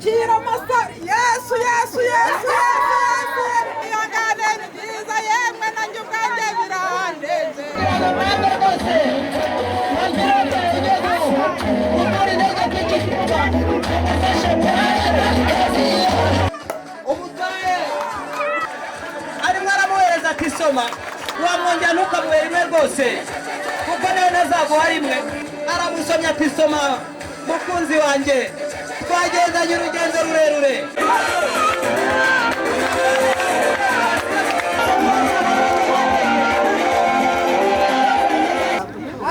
akira amasari yesu yesu yesu yesu ihangane ni byiza yemwe nanjye ubwanjye birandenze umutwaye arimo aramuhereza ati soma wamwongera ntukamuhe rimwe rwose kuko nawe nazaguha rimwe aramusomya ati soma mukunzi wanjye twagendanye urugendo rurerure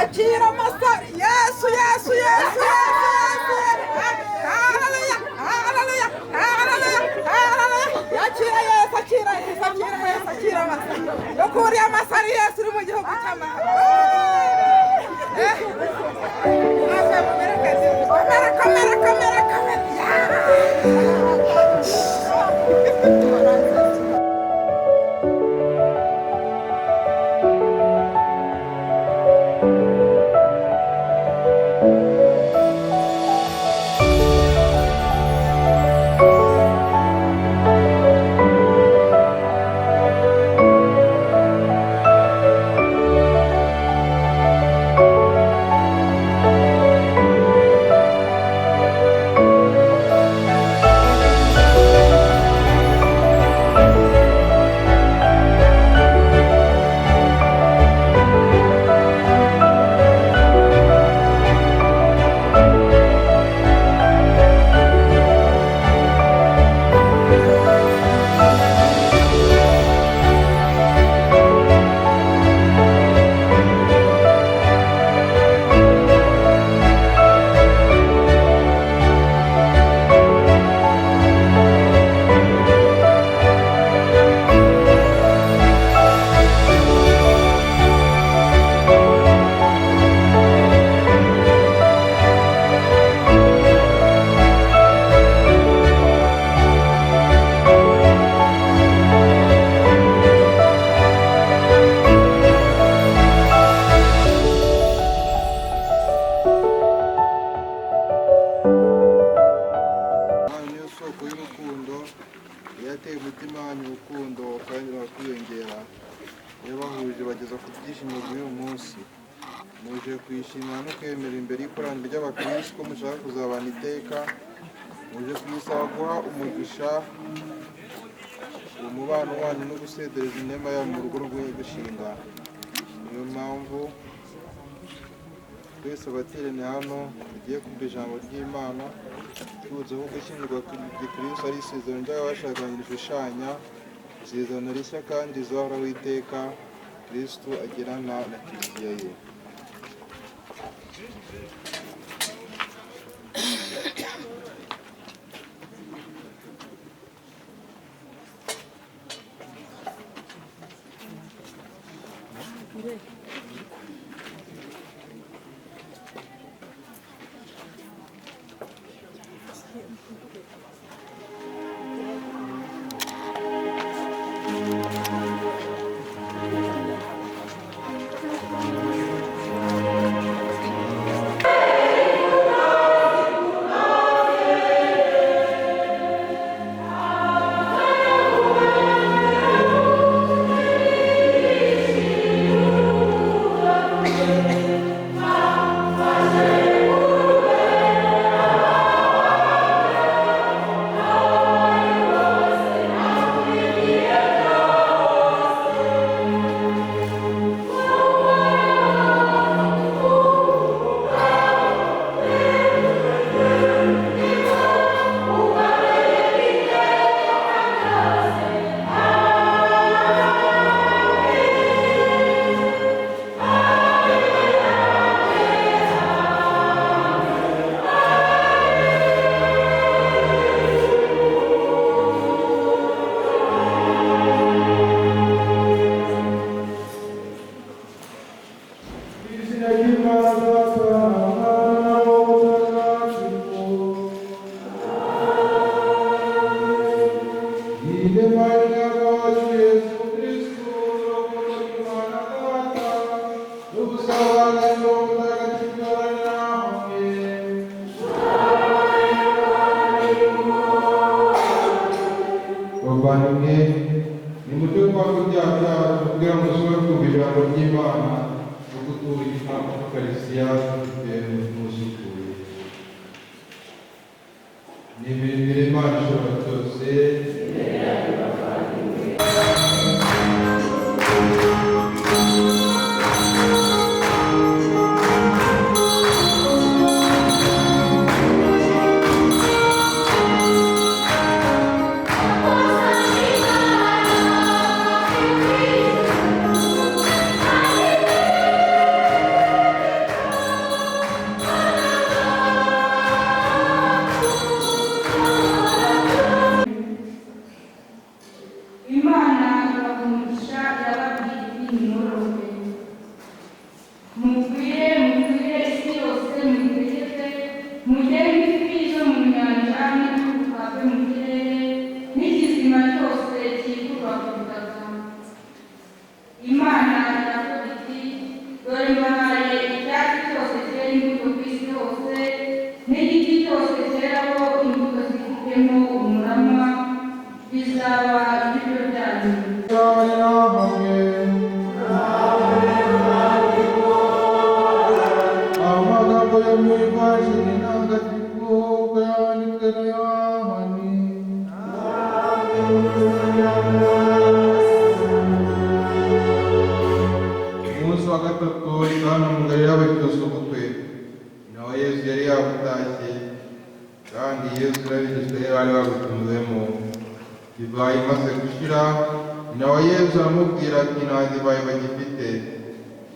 akira amasari yesu yesu yesu yesu haleluya haleluya haleluya haleluya akira yesu akira yesu akira yesu akira amasari ukuriye amasari yesu uri mu gihugu cy'amahoro kamera kamera kamera yateye umutima wanyu urukundo kandi bakwiyongera yabahuje bageza ku byishimo by'uyu munsi muje kwishimira no kwemera imbere y'ikoraniro ry'abakristo ko mushaka kuzabana iteka muje kuyisaba guha umugisha umubano wanyu no gusedereza inema yabo mu rugo rwo gushinga niyo mpamvu twese abateraniye hano tugiye kumva ijambo ry'Imana tuzi ko gushyingirwa ku Gikristo ari isezerano ry'abashakanye rishushanya isezerano rishya kandi rizahoraho iteka Kristo agirana na Kiliziya ye. bavandimwe nimutyo twanga ibyaha byacu kugira ngo dushobore kumva ijambo ry'Imana no gutura ukarisiya dufite n'usukuye. Nibimbire Imana ishobora byose.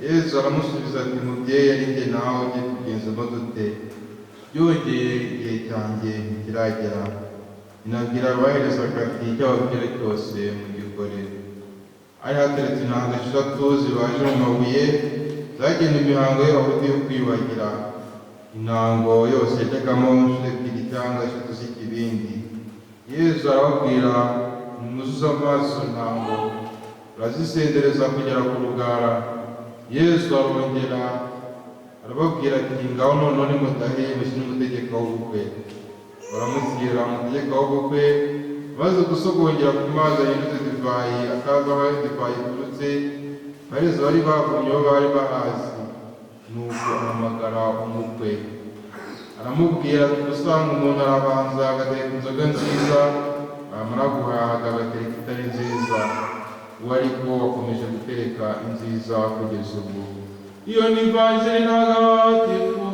Yesu aramusubiza ati mubyeyi ari njye nawe ugiye kugenzamo dute byongeye igihe cyanjye ntikiragera. Inabwira abaherezaga ati icyo wabwira cyose mugikore. Hari hateretse inanga eshatu zibaje mu mabuye zagenewe imihango y'Abayahudi yo kwiyuhagira. Intango yose yajyagamo inshuro ebyiri cyangwa eshatu z'ikibindi. Yesu arababwira nimwuzuze amaso intango barazisendereza kugera ku rugara. Yesu arongera arababwira ati ngaho noneho nimutahe mushyire umutegeka w'ubukwe. Baramushyira umutegeka w'ubukwe maze gusogongera ku mazi ahindutse divayi akaza aho divayi iturutse. Abahereza bari bavumye aho bari bahazi, nuko ahamagara umukwe aramubwira ati usanga umuntu arabanza agateka inzoga nziza, amara guhaha agateka itari nziza. Uwo ariko wakomeje gutereka inziza kugeza ubu. Iyo ni ivanjiri ntagatifu.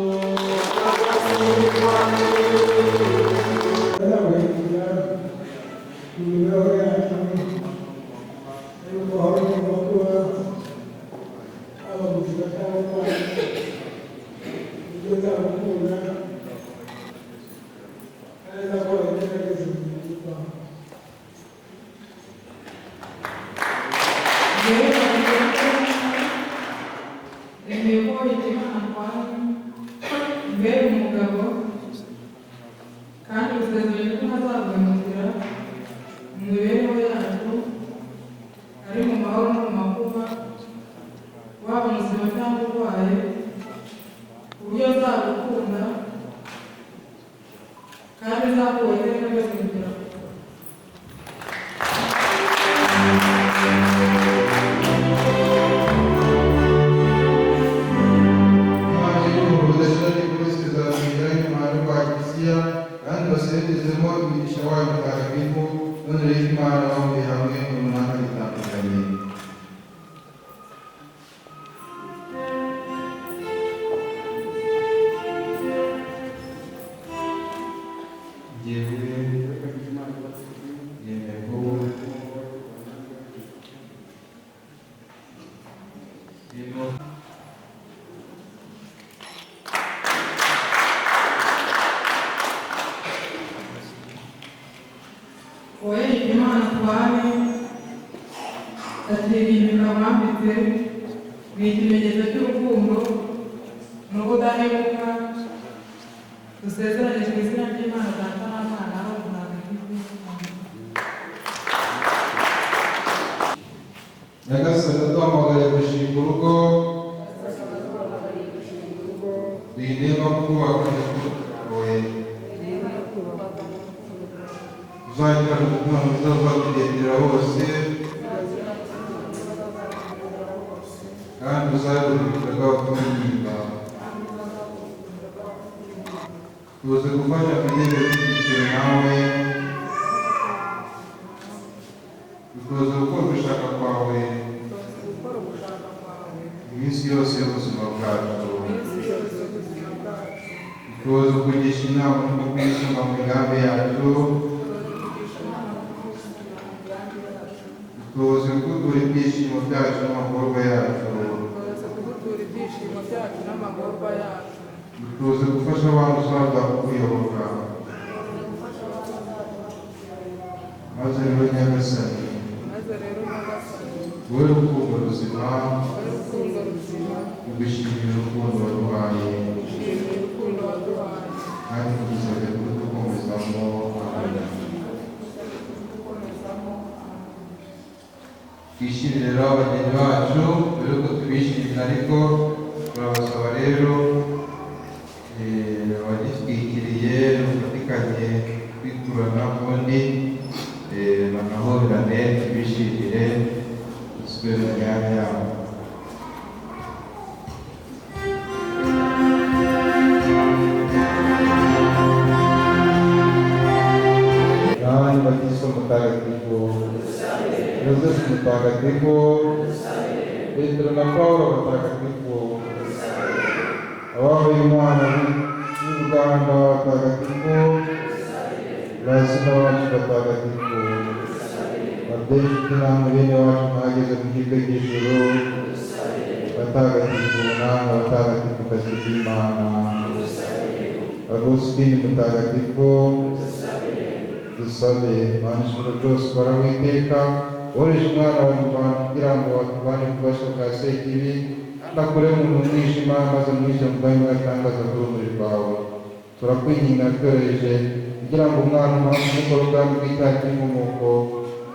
ni ikimenyetso cy'urukundo n'ubudahemuka dusezeranye mu izina ry'Imana Data na Mwana na Roho Mutagatifu. Nyagasani aduhamagariye gushinga urugo, twinema kubaka tugoye. uzagira umutima mwiza uzakugendera hose kandi uzagurukiraga kumwimba tuze gufasha kugenda dushyikira nawe dukoze gukora ugushaka kwawe iminsi yose y'ubuzima bwacu dukoze kugisha inama no kwisunga mu migambi yacu dukoze kugura ibyishimo byacu n'amagorwa yacu dukoze gufasha abantu usabwa kukuyoboka maze rero nyagasani wowe rukundo ruzima ugushimira urukundo waduhaye kandi tugusabye kudukomezamo. Twishimire rero abageni bacu mbere yuko tubishimira ariko turabasaba rero abagitwikiriye bafatikanye kwiturana ubundi banahoberane tubishimire dusubire mu myanya yabo. Yohani Batisto Mutagatifu, Yosefu Mutagatifu, Petro na Paulo Mutagatifu, abahowe Imana y'Uruganda Batagatifu, Lazima wacu Batagatifu, Abdeshuti namwe bene wacu mwageze mu kigo cy'ijuru, Batagatifu namwe Batagatifu kazi Imana, Agusitini Mutagatifu, dusabe Imana ishobora byose ukora witeka wohereje umwana wawe mu Rwanda kugira ngo atuvane ku bubasha bwa sekibi kandi akure mu mwijima maze mwishe mu bwami bw'atangaza bw'urumuri rwawe. Turakwinginga tworoheje kugira ngo umwana umuhamye umukora ubwami bw'icyaha cy'inkomoko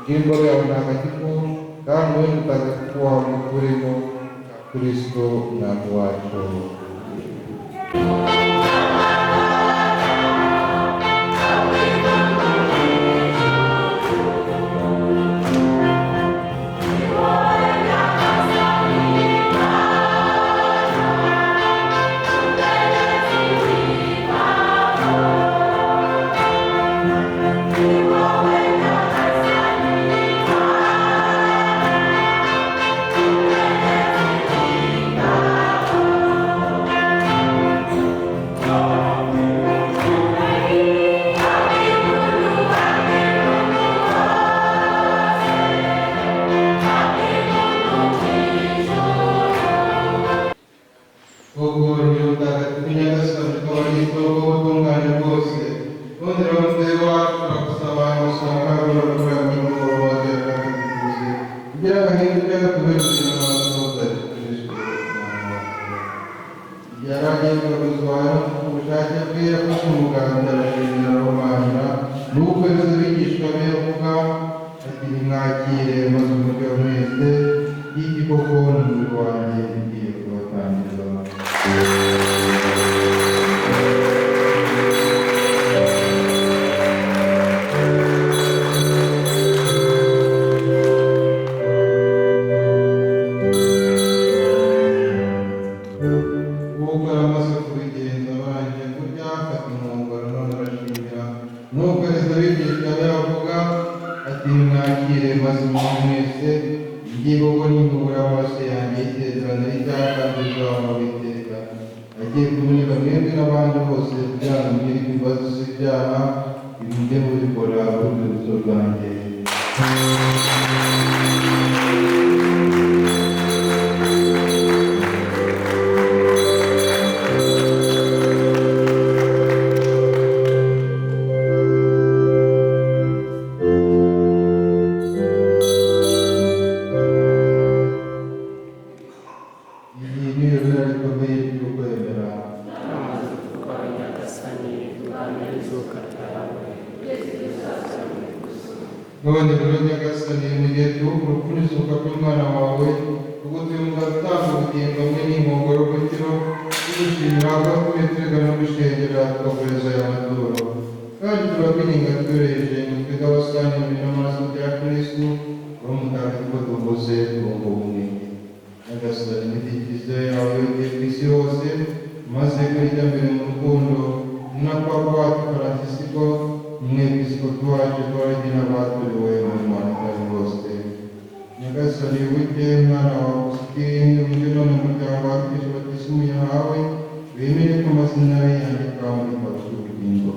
bw'ingoro yawe ntagatifu kandi wowe mutagatifu wawe mukuremo Kristo umwami wacu. None rero nyagasani mu gihe gihugu kurizuka kw'umwana wawe ubwo tuyumva gutanga ubugingo hamwe n'inkongorokotiro tugushimira ko tubiturega no gushengera tugakoreza aya maturo kandi turakwinginga tworoheje ngo twige umwepiskopi wacu twaragi n'abaturiwe mu rwanda rwose. Nyagasani wibuke umwana wa Agusitini, wibuke none umuryango wa Kristo batisimu yahawe, wemere ko amazina ye yandika muri paradizo y'ubugingo.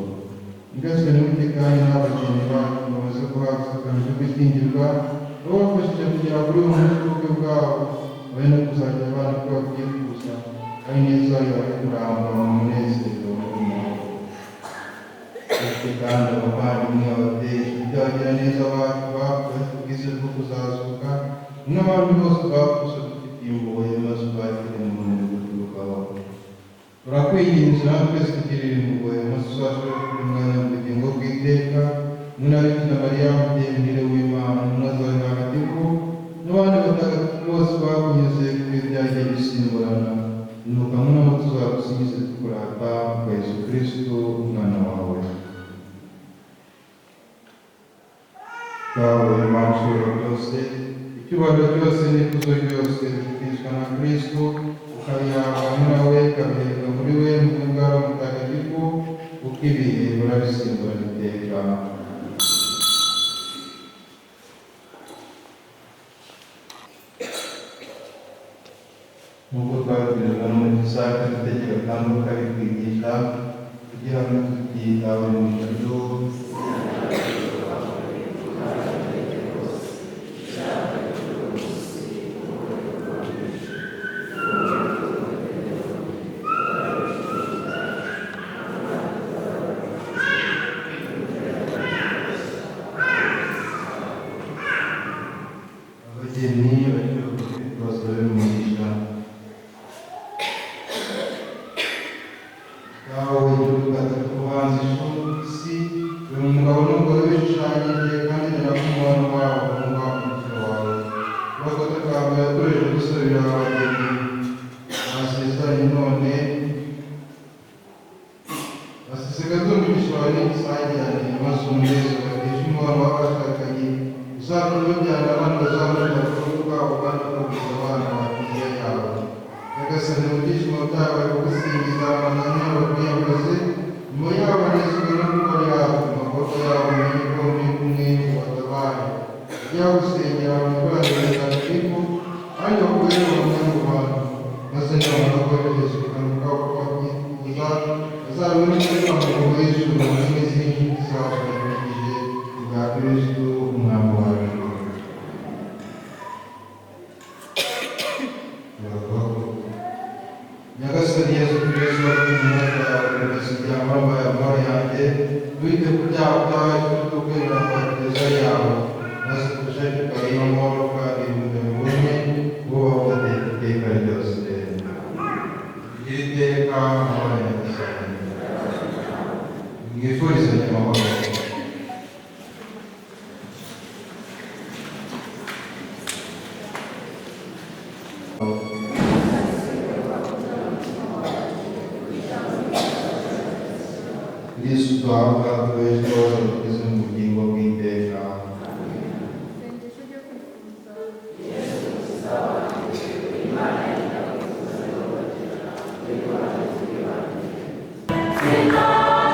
Nyagasani wibuke kandi n'abageni bacu bamaze guhabwa isezerano ryo gushyingirwa, aho bafashije kugera kuri uyu munsi w'ubukwe bwabo, babe no kuzajya abana ko babyifuza, ari neza yawe kurangwa mu munezero w'umurimo. Kandi abavandimwe ababyeyi ibyagira neza abantu bafite bwo kuzazuka n'abandi bose bakuze dufitiye impuhwe maze ubakire mu rumuri ruturukaho. Turakwinginze natwe twese tugirire impuhwe maze uzashobore kutunganya ubugingo bw'iteka hamwe na Bikira Mariya umubyeyi w'Imana intumwa zawe ntagatifu n'abandi batagatifu bose bakunyuze kuri byagiye bisimburana, inuka n'abo tuzagusingize tukurata kwa Yesu Kristo umwana wawe. Dawe Imana ishobora byose, icyubahiro cyose n'ikuzo ryose bishyikirizwa na Kristo, ukabihabwa nawe ukabiherwa muri we mu bw'ubwawe mutagatifu, uko ibihe urabisimbura iteka. Nk'uko twabibwirwa n'umugisha tugategeka kandi ukabitwigisha kugira ngo tutitawe mu ijuru. Cristo habla a través de todos los que son motivo que integra. Senhor,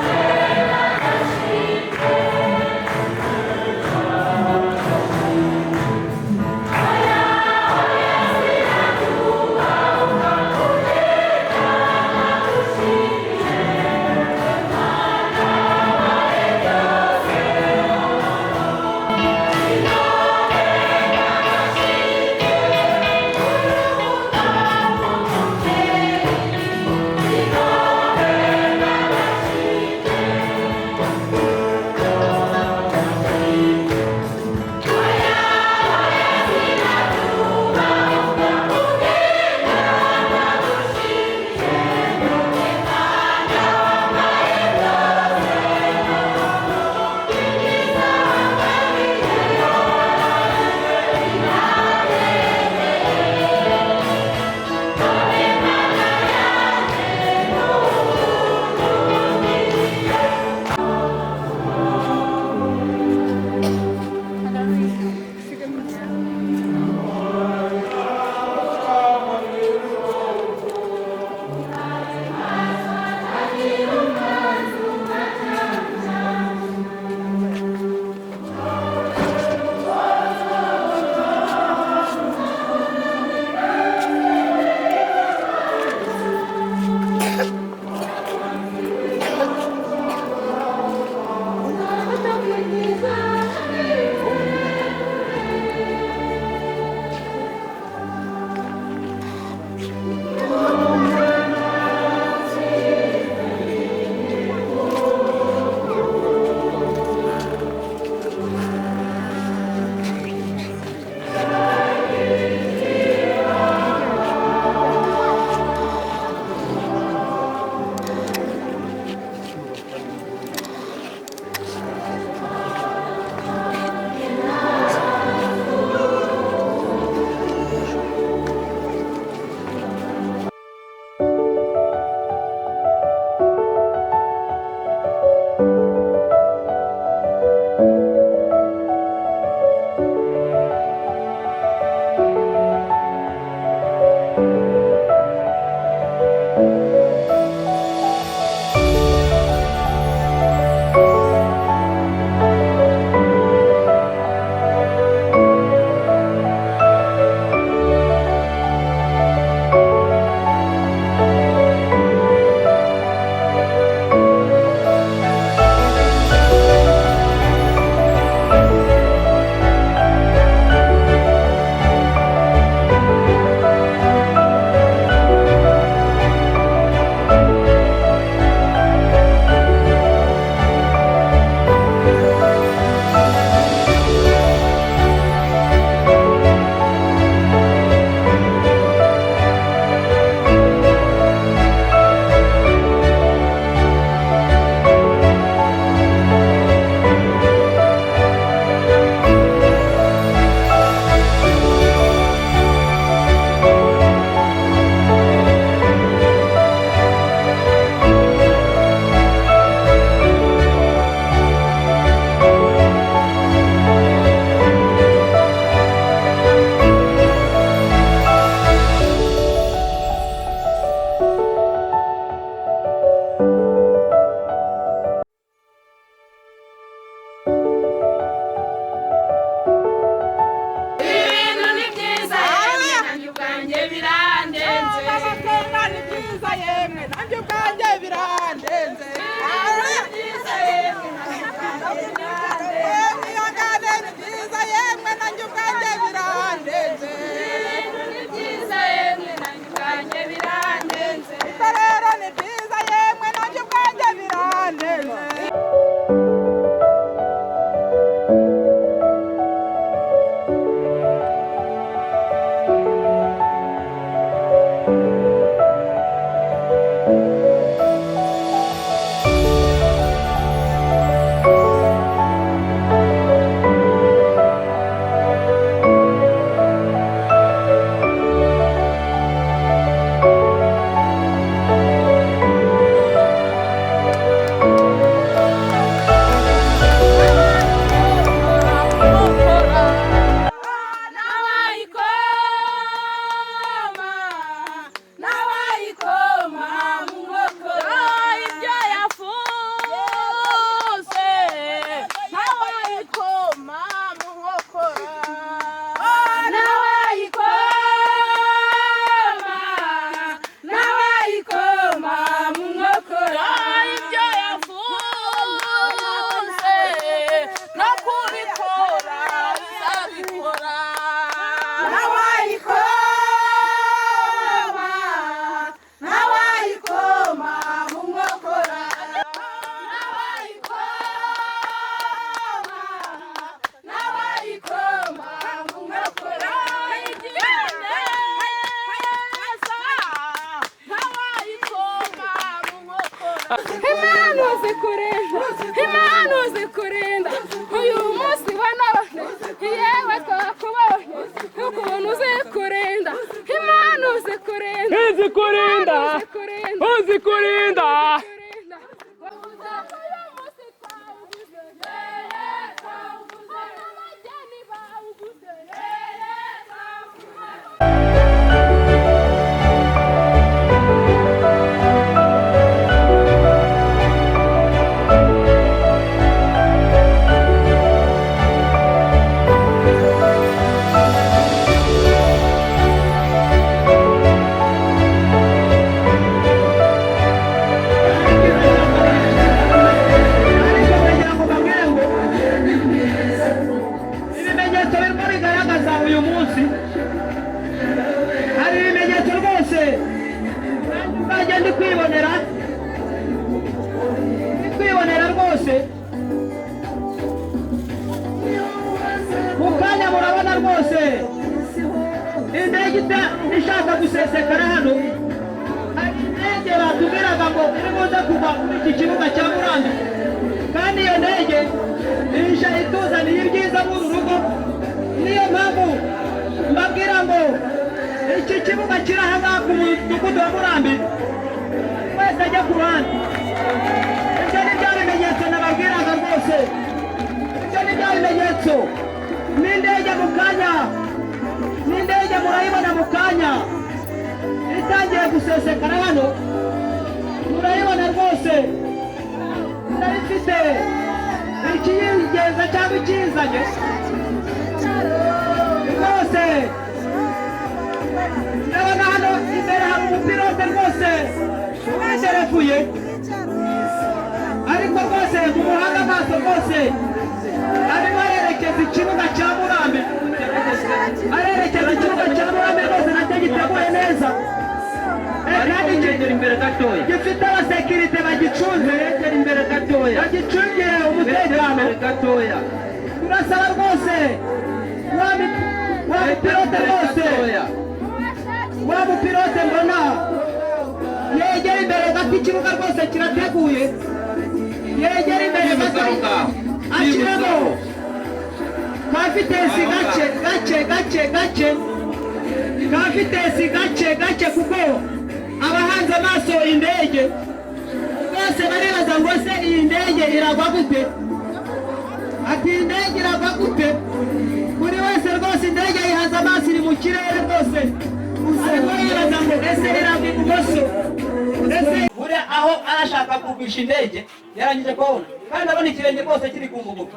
rwose indege ishaka gusesekara hano, hari indege batubwiraga ngo iri buze kuva muri iki kibuga cya Murambi, kandi iyo ndege ije ituzaniye ibyiza muri uru rugo. Niyo mpamvu mbabwira ngo iki kibuga kiri aha ngaha ku mudugudu wa Murambi, wese ajya ku ruhande. Ibyo ni bya bimenyetso nababwiraga rwose, ibyo ni bya bimenyetso. N'indege mu kanya, n'indege murayibona mu kanya itangiye gusesekara hano, murayibona rwose. Ndabifite ikiyigenza cyangwa ikizanye rwose. Ndabona hano imbere hari umupilote rwose unezerevuye, ariko rwose mu muhanga amaso rwose arimo arerekeza ikibuga cya Murambi, arerekeza ikibuga cya Murambi rwose nacyo giteguye neza, kandi imbere gatoya gifite abasekirite bagicunze, imbere gatoya bagicungiye umutekano gatoya. Turasaba rwose wa mupilote rwose, wa mupilote mbona yegera imbere gato, ikibuga rwose kirateguye, yegera imbere gato ashyiramo kafitesi gake, kafitesi gake, kuko abahanze amaso indege bose baribaza ngo se iyi ndege iragwa gute, ati indege iragwa gute. Buri wese rwose indege yihanze amaso, iri mu kirere rwose, ariko yibaza ngo ese iragwa ibumoso, ese buriya aho arashaka kugwisha indege yarangije kubona. Kandi ndabona ikirenge rwose kiri kumbuguka,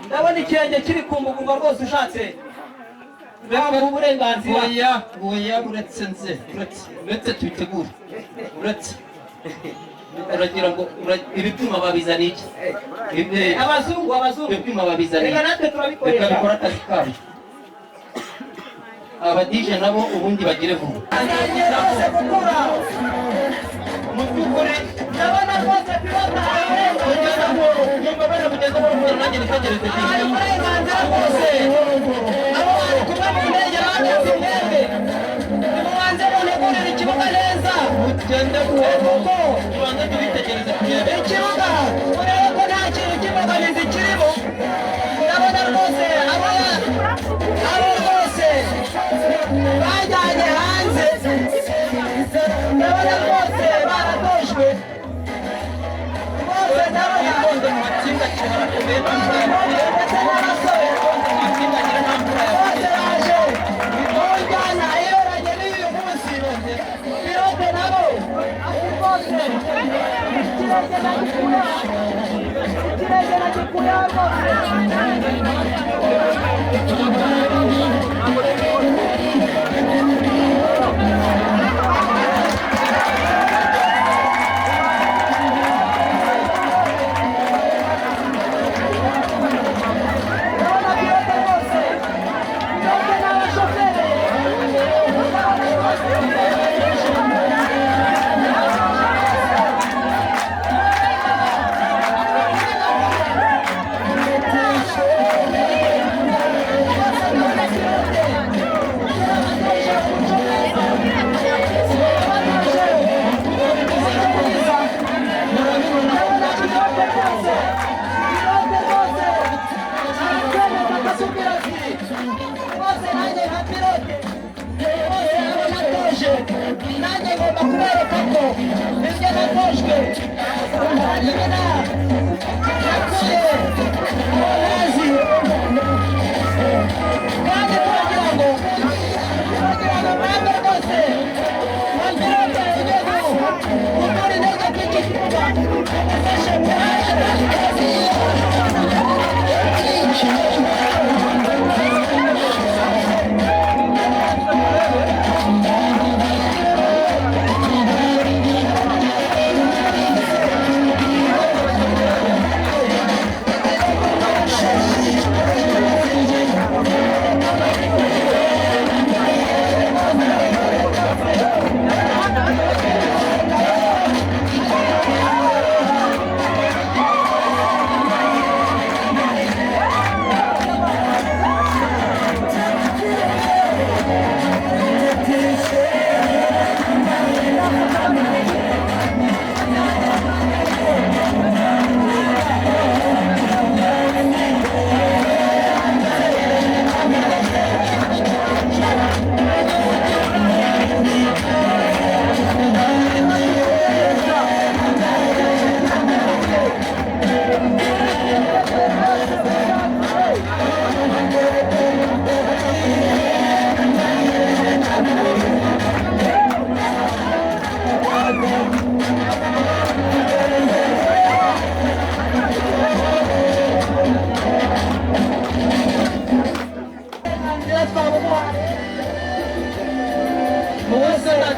ndabona ikirenge kiri kumbuguka rwose. Ushatse waba uburenganzira. Oya, uretse tubitegure, uragira ngo ibipimo babizana iki? Abazungu ibipimo babizana iki? reka natwe turabikoresha, reka bikora akazi kabo. Abadije nabo ubundi bagire vuba. mu by'ukuri ndabona rwose pilota Kugeza ngo nanjye nitegereze ari uburenganzira bwose. Abo bari kumwe mu ndege bakoze indege, nimubanze munegurire ikibuga neza, mugende kuko tubanze tubitegereze kugeza ikibuga urebe ko nta kintu cy'imbogamizi kirimo. Ndabona rwose abo rwose bajyanye hanze, ndabona rwose baratojwe rwose. Ndabona mu matsinda kirakomeye ndetse n'abasore bose baje mu njyana iyoranye n'uyu munsi. Pilote nabo rwose ikirenge nagikuyeho rwose. nanjye ngomba kubereka ko ibyo natojwe nakuye amazi kandi kugira ngo mwambe rwose wambirote igihugu gukora intege k'iki kibuga afashe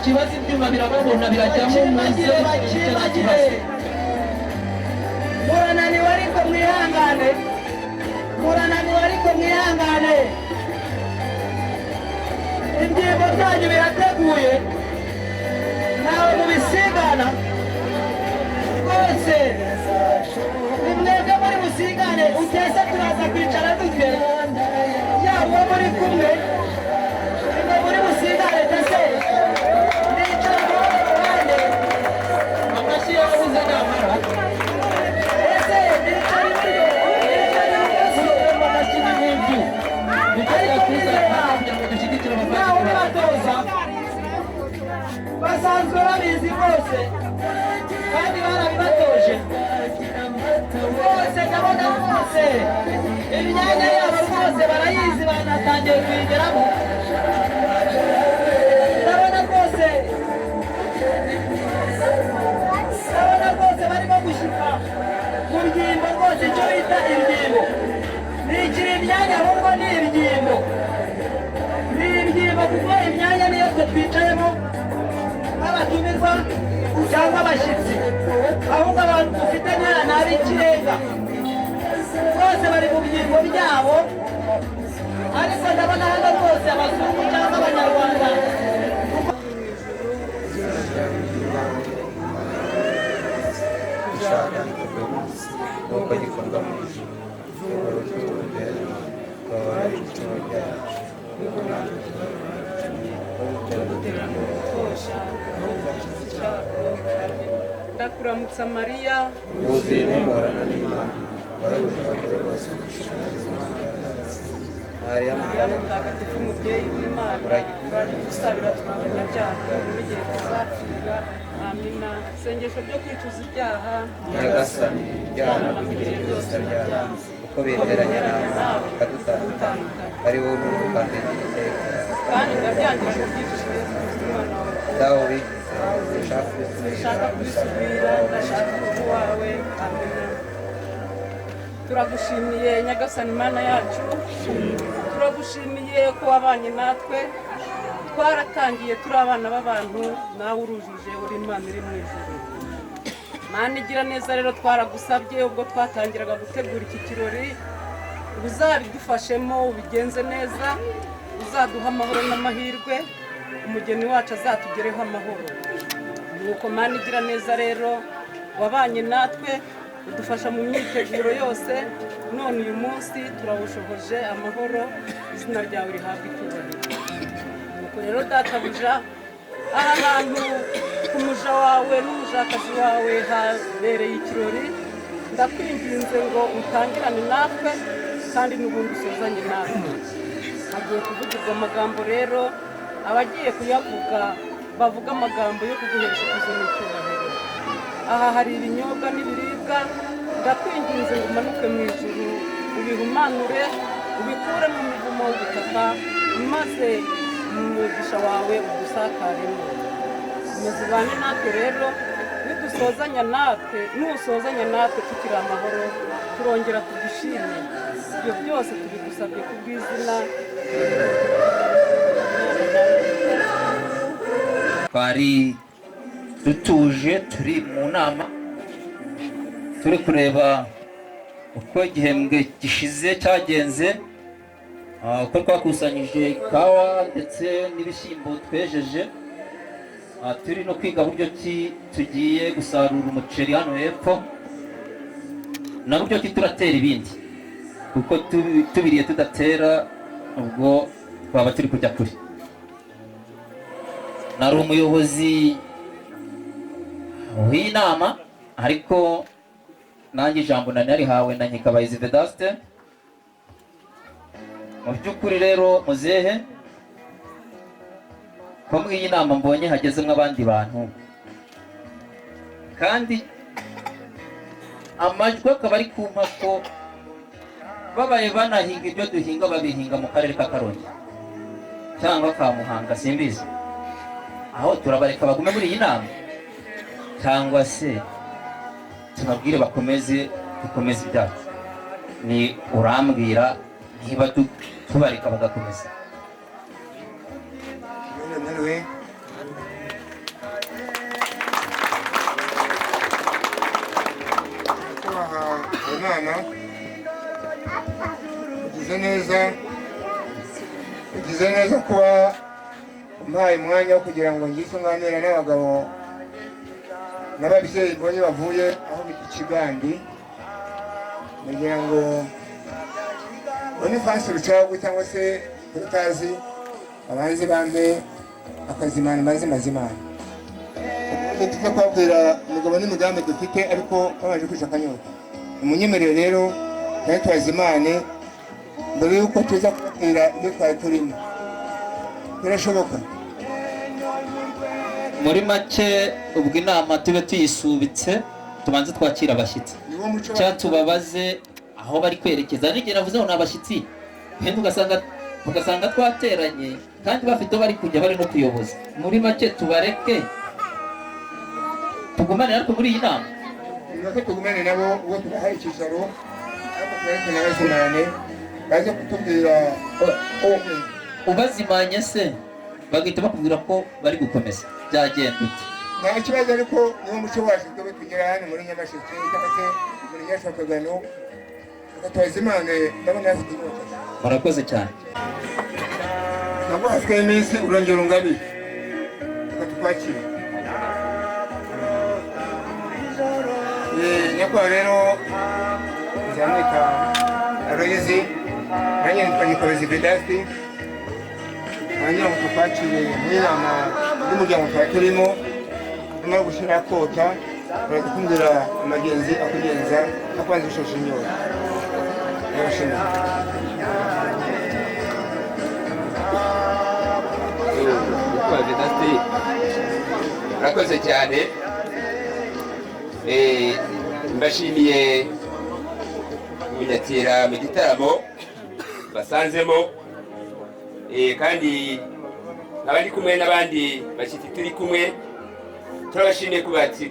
kibazo ibyuma birababona birajyamo munsi bakibagire murananiwe ariko mwihangane murananiwe ariko mwihangane ingingo zanyu birateguye nawe mubisigana rwose nimwebwe muri musigane utese turaza kwicara dute yaba muri kumwe nimwe muri musigane tese nicara muhane amashyi yabuze n'amara ese nicara iburyo amashyi n'ibindi bitari kuzana kugira ngo dushyigikire nawe ubatoza basanzwe babizi bose kandi barabibatoje bose ndabona bose imyanya yabo rwose barayizi banatangiye kuyigeramo ndabona rwose barimo gushyika mu ryimbo rwose icyo bita iryimbo ntikiri imyanya ahubwo ni iryimbo kuko imyanya niyo twe twicayemo nk'abatumirwa cyangwa abashyitsi ahubwo abantu dufite nyana ni ab'ikirenga bose bari mu byimbo byabo ariko ndabona hano rwose abazungu cyangwa abanyarwanda nuko gikorwa mu ijuru ndakuramutsa Mariya wuzuye n'imporana n'Imana warahuje abagore bose Mariya mutagatifu mubyeyi w'Imana uraje dusabira twabanyabyaha n'igihe tuzapfira amina isengesho ryo kwicuza ibyaha nyagasani ibyaha n'ibihe byose byaha uko biteranye nawe bikadutandukanya ari wowe n'ubu kandi n'iteka kandi ndabyangije byicishije umwana wawe dawe ubigize ushaka kubisubira ndashaka kuba uwawe amina turagushimiye nyagasani Mana yacu turagushimiye ko wabanye natwe twaratangiye turi abana b'abantu nawe urujuje uri Imana iri mu ijuru Mana igira neza rero twaragusabye ubwo twatangiraga gutegura iki kirori uzabidufashemo ubigenze neza uzaduha amahoro n'amahirwe umugeni wacu azatugereho amahoro nuko Mana igira neza rero wabanye natwe udufasha mu myiteguro yose none uyu munsi turawushoboje amahoro izina ryawe rihabwa icyubahiro nuko rero databuja aha hantu ku muja wawe n'umujakazi wawe habereye ikirori ndakwinginze ngo utangirane natwe kandi n'ubundi usozanye natwe hagiye kuvugirwa amagambo rero abagiye kuyavuga bavuga amagambo yo kuguhesha ikuzo n'icyubahiro aha hari ibinyobwa n'ibiribwa ndakwinginze ngo umanuke mu ijuru ubihumanure ubikure mu mivumo w'ubutaka maze umugisha wawe udusakaremo komeza ubane natwe rero nidusozanya natwe nusozanya natwe tukiri amahoro turongera tugushime ibyo byose tubigusabye ku bw'izina twari dutuje turi mu nama turi kureba uko igihembwe gishize cyagenze uko twakusanyije ikawa ndetse n'ibishyimbo twejeje turi no kwiga buryo ki tugiye gusarura umuceri hano hepfo na buryo ki turatera ibindi kuko tubiriye tudatera ubwo twaba turi kujya kure nari umuyobozi w'inama ariko nanjye ijambo narihawe na Nyikabahizi Vedaste mu by'ukuri rero muzehe ko muri iyi nama mbonye hagezemo abandi bantu kandi amajwi akaba ari ku mpako babaye banahinga ibyo duhinga babihinga mu karere ka Karongi cyangwa ka Muhanga simbizi aho turabareka bagume muri iyi nama cyangwa se tubabwire bakomeze ibyacu ni urambwira niba tubareka bagakomeza Imana ugize neza kuba umpaye umwanya wo kugira ngo ngire icyo nganira n'abagabo n'ababyeyi mbonye bavuye aho bita Ikigandi. Nagira ngo Boniface Rucagu cyangwa se utazi abanzi bambe akazimana mazimana. Tuza kubabwira umugabo n'imigambi dufite ariko babanje kwisha akanyota. Umunyemerere rero kandi twazimane mbere yuko tuza kubabwira ibyo twari turimo. Birashoboka. Muri make ubwo inama tube tuyisubitse tubanze twakira abashyitsi cyangwa tubabaze aho bari kwerekeza. N'igihe navuze ngo ni abashyitsi kandi ugasanga twateranye kandi bafite aho bari kujya bari no kuyoboza. Muri make tubareke tugumane natwe muri iyi nama. Nako tugumane nabo uwo tubahaye icyicaro ariko twereke n'abazimane baze kutubwira ubazimanye se bagahita bakubwira ko bari gukomeza byagenda ute? nta kibazo ariko niwo muco wacu twe tugera hano muri Nyamasheke cyangwa se muri Nyashakagano twazimane ndabona afite inyota. Murakoze cyane. Ntabwo hafite iminsi urongera ungabi tukwakira. Nyakwa rero nzamwita Aloyizi nanjye nitwa Gikozi Vedasti nanjye ngo tukwakire mu nama y'umuryango twari turimo nyuma gushyira kota barakundira amagenzi akugenza akwanze gushosha inyota. Yarashimye. Gikozi Vedasti murakoze cyane. Mbashimiye kunyakira mu gitaramo basanzemo kandi nkaba ndi kumwe n'abandi bashyitsi turi kumwe. Turabashimiye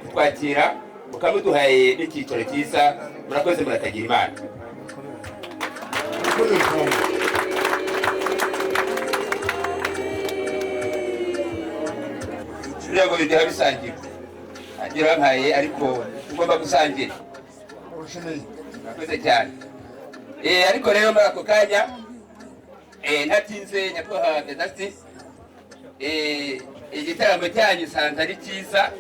kutwakira mukamuduhaye n'icyicaro cyiza. Murakoze murakagira Imana. kugira ngo bideha bisangirwa agira bampaye ariko ugomba gusangira. Murakoze cyane. Ariko rero muri ako kanya natinze nyakubahwa Vedasti, igitaramo cyanyu usanze ari cyiza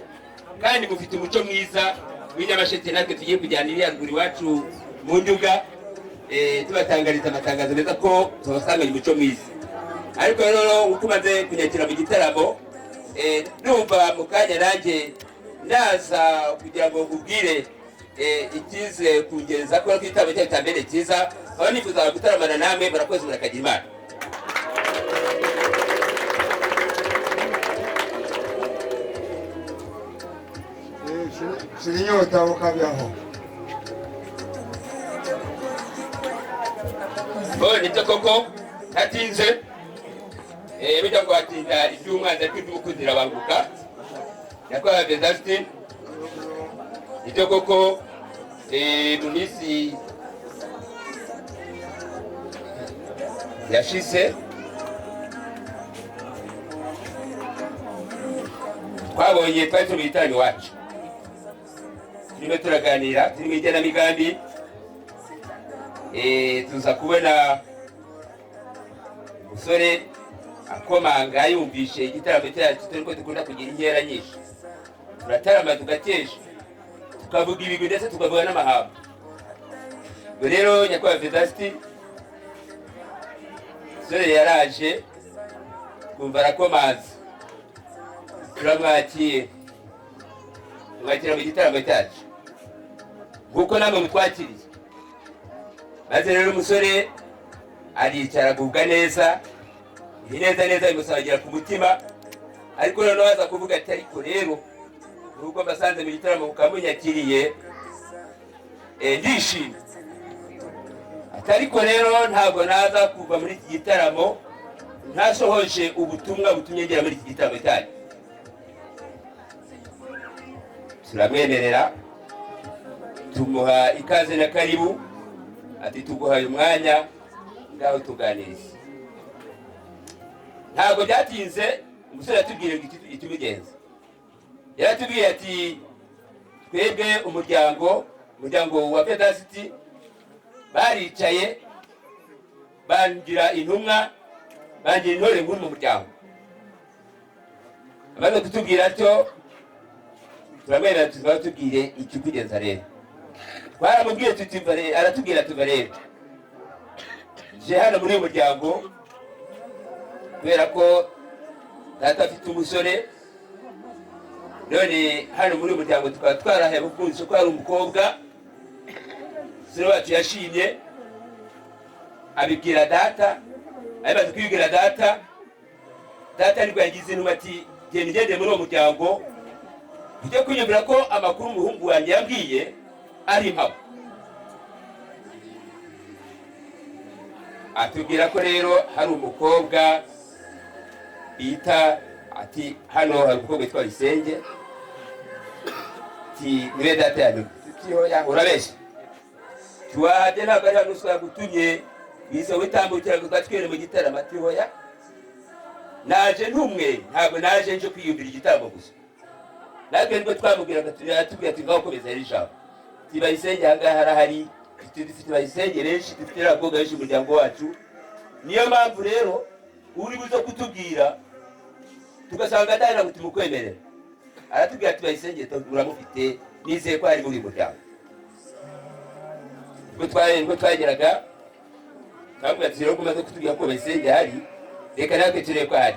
kandi mufite umuco mwiza w'inyamasheke. Natwe tugiye kujyana iriya ruguru iwacu mu Nduga tubatangariza amatangazo meza ko tubasanganye umuco mwiza. Ariko rero uko umaze kunyakira mu gitaramo numva mu kanya nanjye naza kugira ngo nkubwire ikize kungereza ko igitaramo cyacu cya mbere cyiza. Aho nifuza gutaramana namwe. Murakoze murakagira Imana. Sininyota ukabiaho. Nibyo koko hatinze bijya ngo hatinda iby'umwanzi ariko iby'umukunzi irabanguka. Nyakubahwa Vedasti, nibyo koko mu minsi yashize twabonye twari turi mu gitaramo iwacu turimo turaganira turi mu igenamigambi. Tuza kubona umusore akomanga yumvishe igitaramo cyacu turi ko dukunda kugira inkera nyinshi. Turatarama tugakesha tukavuga ibigwi ndetse tukavuga n'amahamba. Ubwo rero nyakubahwa Vedasti umusore yaraje kumva arakomanza turamwakira mu gitaramo cyacu nk'uko namwe mutwakiriye. Maze rero umusore aricara agubwa neza neza bimusabagira ku mutima. Ariko noneho aza kuvuga ati ariko rero nubwo mbasanze mu gitaramo mukamunyakiriye ndishimye. Ariko rero ntabwo naza kuva muri iki gitaramo ntasohoje ubutumwa butumye ngera muri iki gitaramo cyanyu. Turamwemerera tumuha ikaze na karibu ati tuguhaye umwanya ngaho tuganiriza. Ntabwo byatinze umusore yatubwiye ikimugenza. Yaratubwiye ati twebwe umuryango umuryango wa Pedasiti baricaye bangira intumwa bangira intore nkuru mu muryango. Amaze kutubwira atyo turamwera tukaba tubwire icyo kugeza rero. Twaramubwiye tuti bare, aratubwira tuva rero je hano muri uyu muryango kubera ko data afite umusore, none hano muri uyu muryango tukaba twarahaye ukunze ko ari umukobwa sire wacu yashimye abibwira data. Ayibaze kwibwira data, data nibwo yagize intumwa ati genda ngende muri uwo muryango ujye kunyumvira ko amakuru umuhungu wanjye yambwiye ari impamo. Atubwira ko rero hari umukobwa bita ati hano hari umukobwa witwa Bisenge, ati niwe data yanyu. Tuti urabeshya, tuwahajye ntabwo ari hano twagutumye bize witambukira kugatwere mu gitaramo. Ati hoya naje ntumwe, ntabwo naje nje kwiyumvira igitaramo gusa. Natwe nibwo twamubwiraga tubwira ati ngaho komeza iri jambo. Ati Bayisenge ahangaha harahari, dufite Bayisenge benshi, dufite abakobwa benshi mu muryango wacu. Niyo mpamvu rero uri buze kutubwira tugasanga adahera ngo tumukwemerera. Aratubwira ati Bayisenge uramufite, nizeye ko ari muri muryango. Ubwo twageraga twabwira ati rero kumaze kutubwira ko Bayisenge hari, reka natwe turebe ko hari.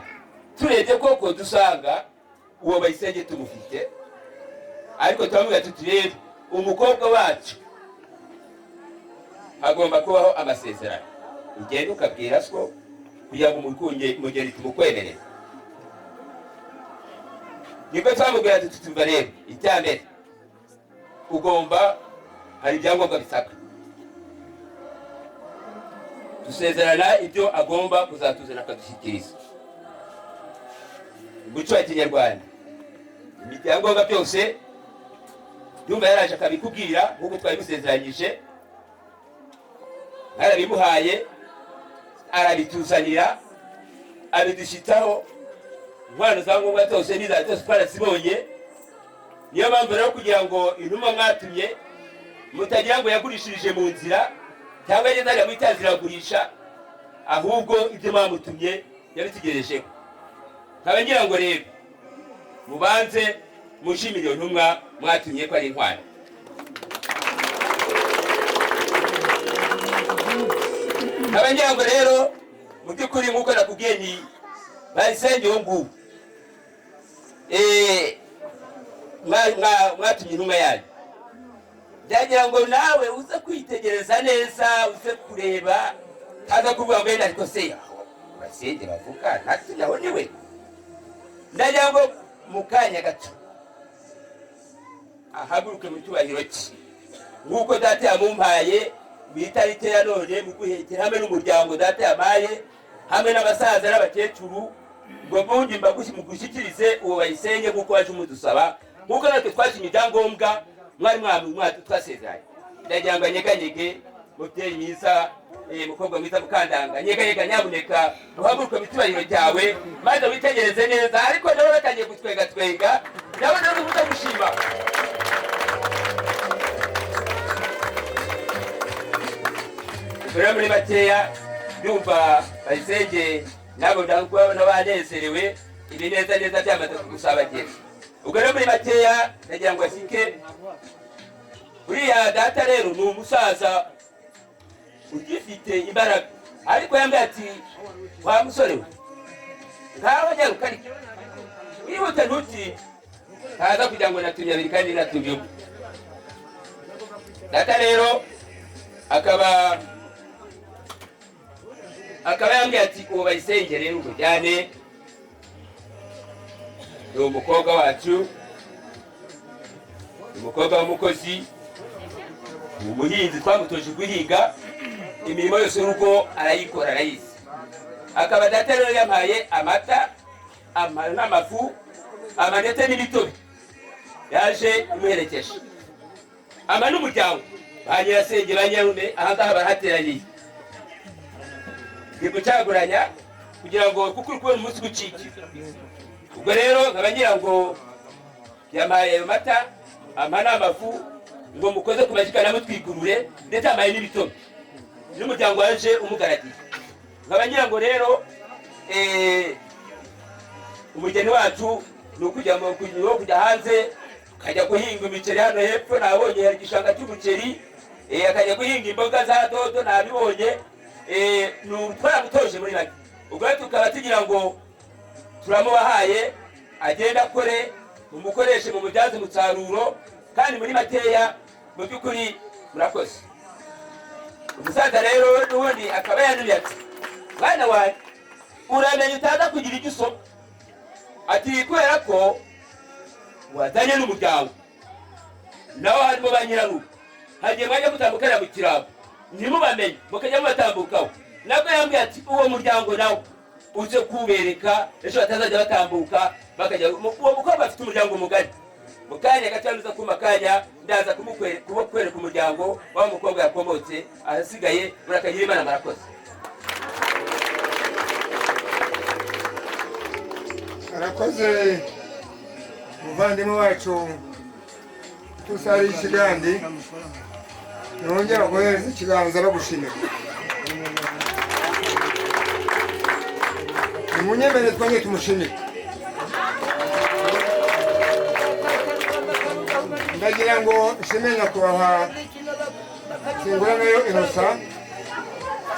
Turebye koko dusanga uwo Bayisenge tumufite, ariko twamubwira tuti rero umukobwa wacu agomba kubaho amasezerano. Ugenda ukabwira so kugira ngo umugeni tumukwemerere. Nibwo twamubwira tuti tumva rero icyambere ugomba hari ibyangombwa bisabwa. Dusezerana ibyo agomba kuzatuzana akadushyikiriza. Umuco wa Kinyarwanda ibyangombwa byose yumva yaraje akabikubwira nk'uko twabimusezeranyije, arabimuhaye arabituzanira abidushyitaho. Inkwano za ngombwa zose n'iza zose twarazibonye. Niyo mpamvu rero kugira ngo intumwa mwatumye mutagira ngo yagurishirije mu nzira cyangwa yageze hariya mu itanzira agurisha, ahubwo ibyo mwamutumye yabitegerejeho. Nkaba ngira ngo rero mubanze mushimire iyo ntumwa mwatumye ko ari inkwano. Nkaba ngira ngo rero mu by'ukuri nk'uko nakubwiye ni Bayisenge uwo nguwo mwatumye intumwa yanyu. Byagira ngo nawe uze kwitegereza neza, uze kureba, taza kuvuga ngo yenda ariko se Bayisenge bavuga ntatumye aho niwe. Ndagira ngo mu kanya gato ahaguruke mu cyubahiro cye nk'uko data yamumpaye bitarite ya none mu guhekera hamwe n'umuryango data yamaye hamwe n'abasaza n'abakecuru, ngo mbundi mugushyikirize uwo Bayisenge nk'uko waje umudusaba, nk'uko natwe twashimye ibyangombwa mwari twasezeranye. Ndagira ngo anyeganyege mubyeyi mwiza, mukobwa mwiza Mukandanga, nyeganyega nyabuneka uhaguruke mu cyubahiro cyawe maze witegereze neza. Ariko nabo batangiye kutwenga nabo nabo kuza gushima. Rero muri bakeya ndumva Bayisenge nabo ndakubona banezerewe, ibineza neza byamaze kugusabagera. Ubwo rero muri bakeya ndagira ngo asike uriya data rero ni umusaza ugifite imbaraga, ariko yambaye ati wa musore we ntawe nyaruka ariko wihuta ntuti ntaza kugira ngo natumye abiri kandi natumye umwe. Data rero akaba yambwiye ati uwo Bayisenge rero umujyane, ni umukobwa wacu, umukobwa w'umukozi, umuhinzi twamutoje guhinga, imirimo yose y'urugo arayikora arayizi. Akaba data rero yampaye amata n'amafu ndetse n'imitobe yaje imuherekeje. Ama n'umuryango ba Nyirasenge ba Nyarume ahangaha barahateraniye. Ndi gucaguranya kugira ngo kuko uri kubona umunsi w'icikiro. Ubwo rero nkaba ngira ngo yampaye ayo mata n'amafu ngo mukoze ku mashyiga mutwigurure ndetse yambaye n'ibitomo n'umuryango waje umugaratiye. nkaba ngira ngo rero umugeni wacu ni ukujya hanze akajya guhinga imiceri hano hepfo, nabonye hari igishanga cy'umuceri, akajya guhinga imboga za dodo nabibonye, twaramutoje muri make. ubwo rero tukaba tugira ngo turamubahaye agenda akore, mumukoreshe mu mubyaze umusaruro, kandi muri makeya mu by'ukuri murakoze. umusaza rero n'ubundi akaba yanuye ati mwana wanjye uramenye utaza kugira icyo usoma, ati kubera ko wazanye n'umuryango naho harimo ba nyirarugo, hagiye mwajya mutambukana mu kirabo ntimubamenye mukajya mubatambukaho. nabwo yambwiye ati uwo muryango nawe uze kubereka ejo batazajya batambuka bakajya. uwo mukobwa afite umuryango mugari, mu kanya gato uza kuma kanya ndaza kumukwereka umuryango wa mukobwa yakomotse, ahasigaye murakagira Imana marakoze. arakoze umuvandimwe wacu Tusari Ikigandi, nongera guhereza ikiganza bagushimira. nimunyemere twongere tumushimire. ndagira ngo nshimire nyakubahwa Singuranayo Innocent,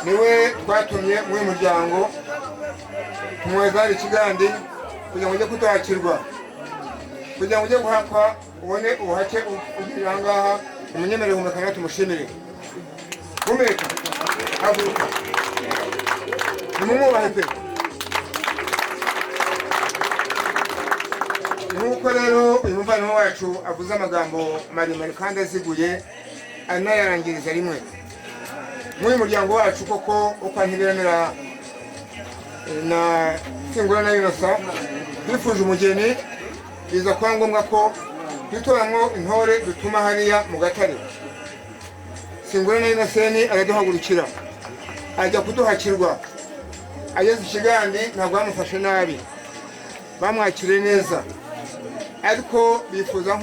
niwe twatumye muri uyu muryango Tumwezari Ikigandi kugira ngo ujye kutwakirwa, kugira ngo ujye guhakwa ubone ubuhake ugirira aha ngaha. umunyemerere humekana tumushimire. humeka haguruka nimumwubahe pe. nk'uko rero uyu muvandimwe wacu avuze amagambo maremare kandi aziguye anayarangiriza rimwe, nk'uyu muryango wacu koko uko ntibiranira na Singuranayo Innocent twifuje umugeni, biza kuba ngombwa ko twitoramwo intore dutuma hariya mu Gatare. Singuranayo Innocent araduhagurukira ajya kuduhakirwa. ageze Ikigandi ntabwo bamufashe nabi, bamwakire neza, ariko bifuza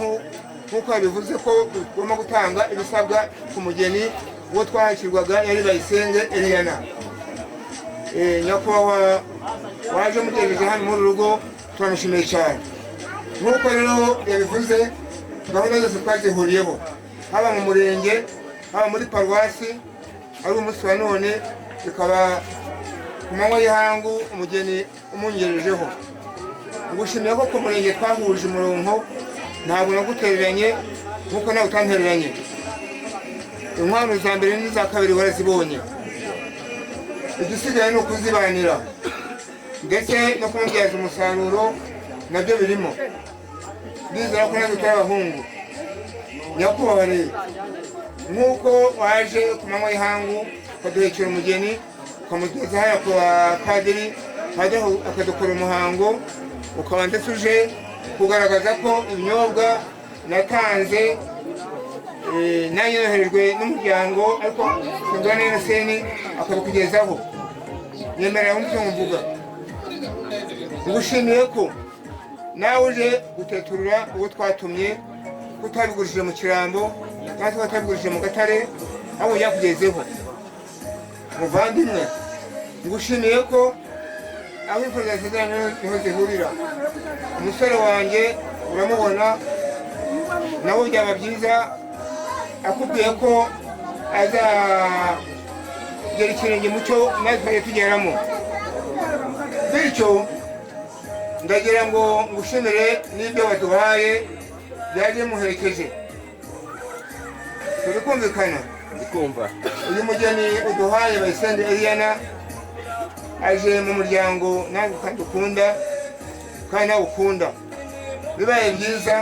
nk'uko yabivuze ko tugomba gutanga ibisabwa ku mugeni. uwo twahakirwaga yari Bayisenge Eliana. nyakubahwa waje mugejeje hano muri rugo turamushimiye cyane. nk'uko rero yabivuze, gahunda zose twazihuriyeho, haba mu murenge haba muri paruwasi. ari umunsi wa none bikaba ku manywa y'ihangu umugeni umungerejeho. ngushimiye ko ku murenge twahuje umurongo, ntabwo nagutereranye nk'uko nawe utantereranye. inkwano za mbere n'iza kabiri warazibonye, igisigaye ni ukuzibanira ndetse no kumubyaza umusaruro nabyo birimo. ndizera ko natwe turi abahungu. nyakubahwa rero, nk'uko waje ku manywa y'ihangu ukaduhekera umugeni ukamugeza hariya ku bapadiri, hajya akadukora umuhango, ukaba ndetse uje kugaragaza ko ibinyobwa natanze nanjye yoherejwe n'umuryango, ariko Singuranayo Innocent akabikugezaho. nyemerera wumve icyo mvuga. ngushimiye ko nawe uje guteturura uwo twatumye, ko utabigurishije mu Kirambo natwe batabigurishije mu Gatare, aho yakugezeho. muvandimwe, ngushimiye ko aho imfura zizana niho zihurira. umusore wanjye uramubona, nawe byaba byiza akubwiye ko azagera ikirenge mu cyo natwe tugeramo. bityo ndagira ngo ngushimire n'ibyo waduhaye byaje muherekeje. turi kumvikana? ndikumva. uyu mugeni uduhaye Bayisenge Eliana aje mu muryango nawe kandi ukunda, kandi nawe ukunda. bibaye byiza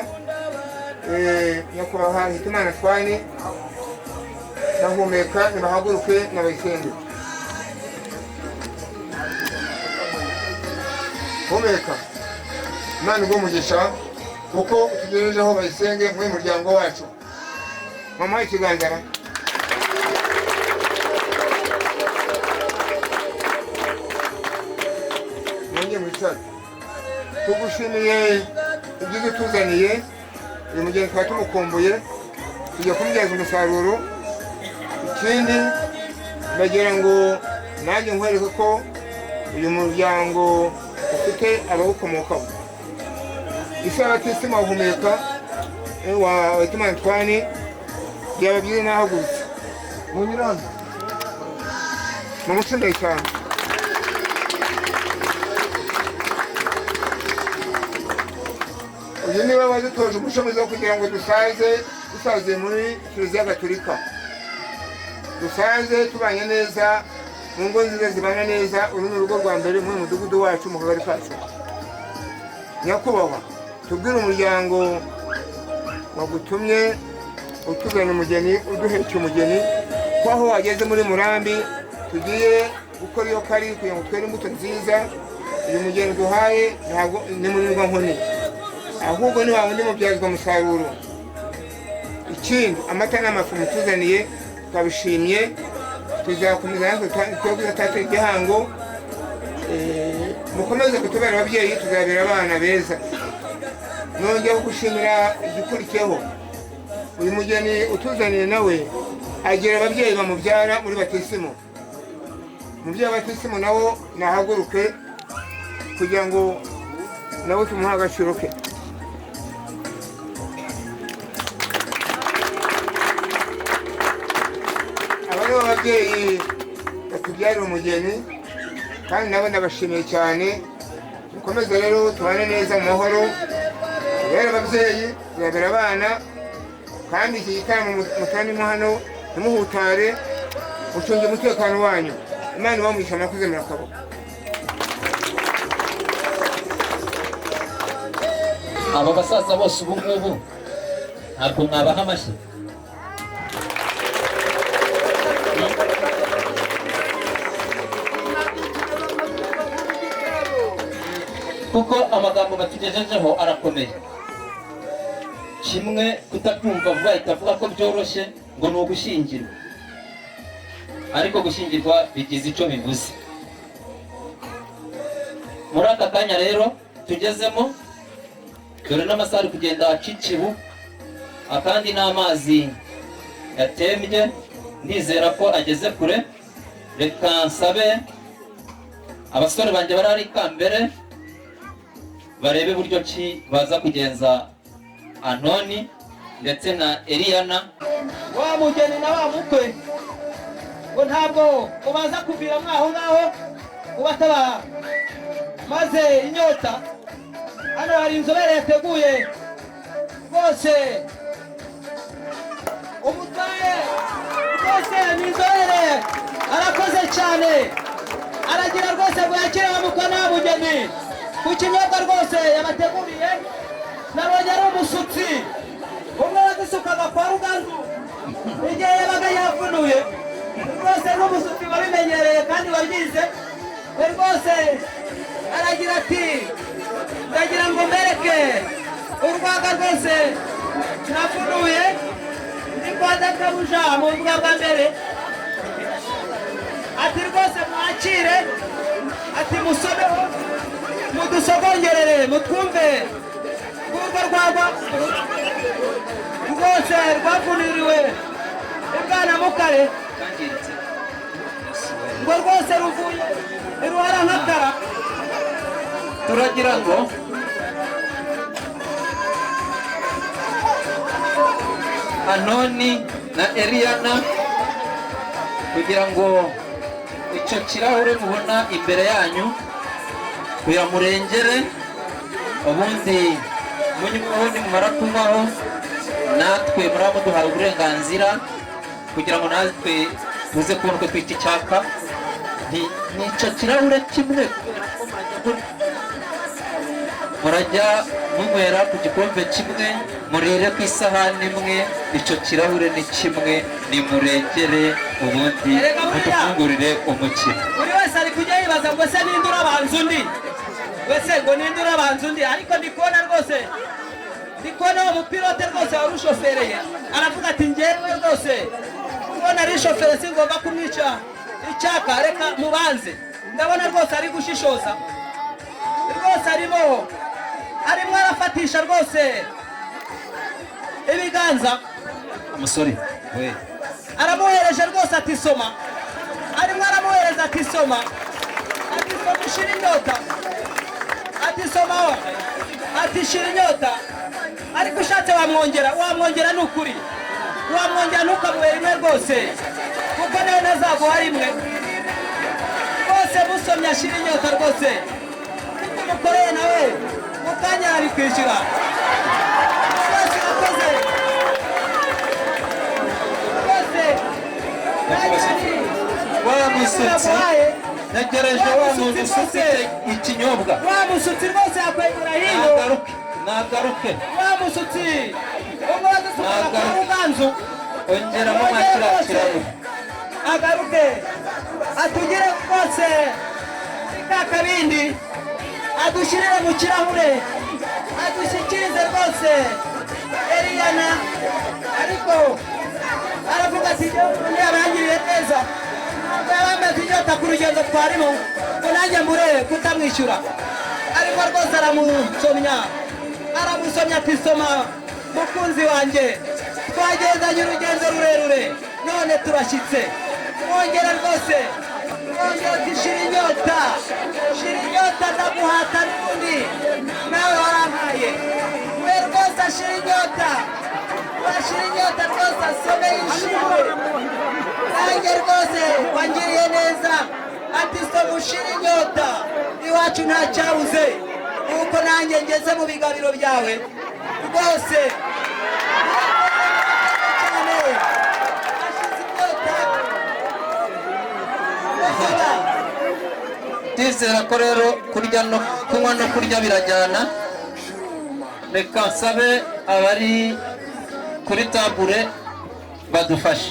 nyakubahwa Hitimana Twani na Humeka nibahaguruke na Bayisenge. Humeka, Imana iguhe umugisha kuko utugejejeho Bayisenge muri muryango wacu. mama ikiganza. mwongeye mwicare. tugushimiye ibyo tuzaniye. uyu mugeni twari tumukumbuye, tujya kumubyaza umusaruro. Ikindi ndagira ngo nanjye nkwereke ko uyu muryango ufite abawukomokaho. Isi y'abatisima bahumeka wa Hitimana Antoine byaba byiza nahagurutse munyurane mumushimire cyane. Uyu niwe wadutoje umuco mwiza wo kugira ngo dusaze muri Kiliziya Gatolika, dusaze tubanye neza mu ngo nziza zibana neza. Uru ni urugo rwa mbere mu mudugudu wacu mu kagari kacu. Nyakubahwa, tubwire umuryango wagutumye utuzana umugeni, uduhetse umugeni, ko aho wageze muri Murambi tugiye gukora iyo kari kugira ngo twere imbuto nziza. Uyu mugeni duhaye ntabwo ni murirwa nkoni, ahubwo ni wawundi mubyazwa umusaruro. Ikindi amata n'amafu mutuzaniye twabishimye, tuzakomeza natwe tuzatatira igihango. Mukomeze kutubera ababyeyi, tuzabera abana beza. Nongeye gushimira igikurikiyeho, uyu mugeni utuzaniye nawe agira ababyeyi bamubyara muri batisimu. Umubyeyi wa batisimu nawo nahaguruke kugira ngo nawe tumuhe agaciro ke. Aba nibo babyeyi batubyarira umugeni kandi nabo ndabashimiye cyane. Mukomeze rero tubane neza mu mahoro, tubere ababyeyi, tubabere abana. Kandi iki gitaramo mutanimo hano ntimuhutare, mucunge umutekano wanyu. Imana ibamugisha, murakoze, murakabaho. aba basaza bose ubu ngubu ntabwo mwabaha amashyi? kuko amagambo batugejejeho arakomeye. Kimwe kutabyumva vuba ahita avuga ko byoroshye ngo ni ugushyingirwa, ariko gushyingirwa bigize icyo bivuze. Muri aka kanya rero tugezemo, dore n'amasaha ari kugenda acicibu, akandi n'amazi yatembye, nizera ko ageze kure. Reka nsabe abasore banjye barari kambere barebe buryo ki baza kugenza Anoni ndetse na Eliana. Wa mugeni na wa mukwe ngo ntabwo ubaza kuvira mwaho ngaho ubatabaha, maze inyota hano hari inzobere yateguye rwose. Umutwaye rwose ni inzobere, arakoze cyane, aragira rwose ngo yakire wa mukwe na mugeni ku kinyobwa rwose yabateguriye. Nabonye ari umusutsi umwe wadusukaga kwa Ruganzu igihe yabaga yavunuye, rwose n'umusutsi wabimenyereye kandi wabyize. We rwose aragira ati ndagira ngo mbereke urwaga rwose navunuye ndi kwa databuja mu mbuga bwa mbere. Ati rwose mwakire, ati musomeho, mudusogongere, mutwumve urwo rwagwa rwose rwavuniriwe ibwana mukare ngo rwose ruvuye iruhara nk'akara. Turagira ngo Anoni na Eliana, kugira ngo icyo kirahure mubona imbere yanyu kuyamurengere, ubundi munywaho nimumara kunywaho natwe muraba duhawe uburenganzira kugira ngo natwe tuze kubona uko twita icyaka. Nicyo kirahure kimwe murajya munywera ku gikombe kimwe, murire ku isahani imwe. Icyo kirahure ni kimwe, nimurengere ubundi mudufungurire umukino. Buri wese ari kujya yibaza ngo se ninde urabanza undi, wese ngo ninde urabanza undi. Ariko ndikubona rwose, ndikubona uwo mupilote rwose wari ushofereye aravuga ati njyewe rwose ubona ari shoferi singomba kumwica icyaka, reka mubanze. Ndabona rwose ari gushishoza rwose, arimo arafatisha rwose ibiganza umusore we aramuhereje rwose ati soma, arimo aramuhereza ati soma, ati soma ushira inyota, ati somaho, ati shira inyota, ariko ushatse wamwongera ni ukuri, wamwongera ntukamuhere rimwe rwose kuko nawe nazaguha rimwe rwose. Musomye ashira inyota rwose, umukoreye nawe mu kanya ari kwishyura rwose. Urakoze rwose. wa musutsi ntegereje wa muntu usutse ikinyobwa, wa musutsi rwose yakwegera hino, nagaruke wa musutsi umubaza usukana kwa ruganzu, ongeramo makirakiramo agaruke atugire rwose ka kabindi, adushyirire mu kirahure, adushyikirize rwose Eliana. Ariko aravuga ati undi yabangiriye neza, ntabwo yabamaze inyota ku rugendo twarimo ngo nanjye mbure kutamwishyura. Ariko rwose aramusomya ati soma mukunzi wanjye, twagendanye urugendo rurerure none turashyitse. Mwongera rwose, mwongera ati shira inyota ndaguhata n'undi nawe warampaye. We rwose ashira inyota, washira inyota rwose asome yishimwe. Nanjye rwose wangiriye neza, ati soma ushira inyota, iwacu nta cyabuze nuko nanjye ngeze mu bigabiro byawe rwose. ndizera ko rero kurya no kunywa no kurya birajyana. Reka nsabe abari kuri tabure badufashe.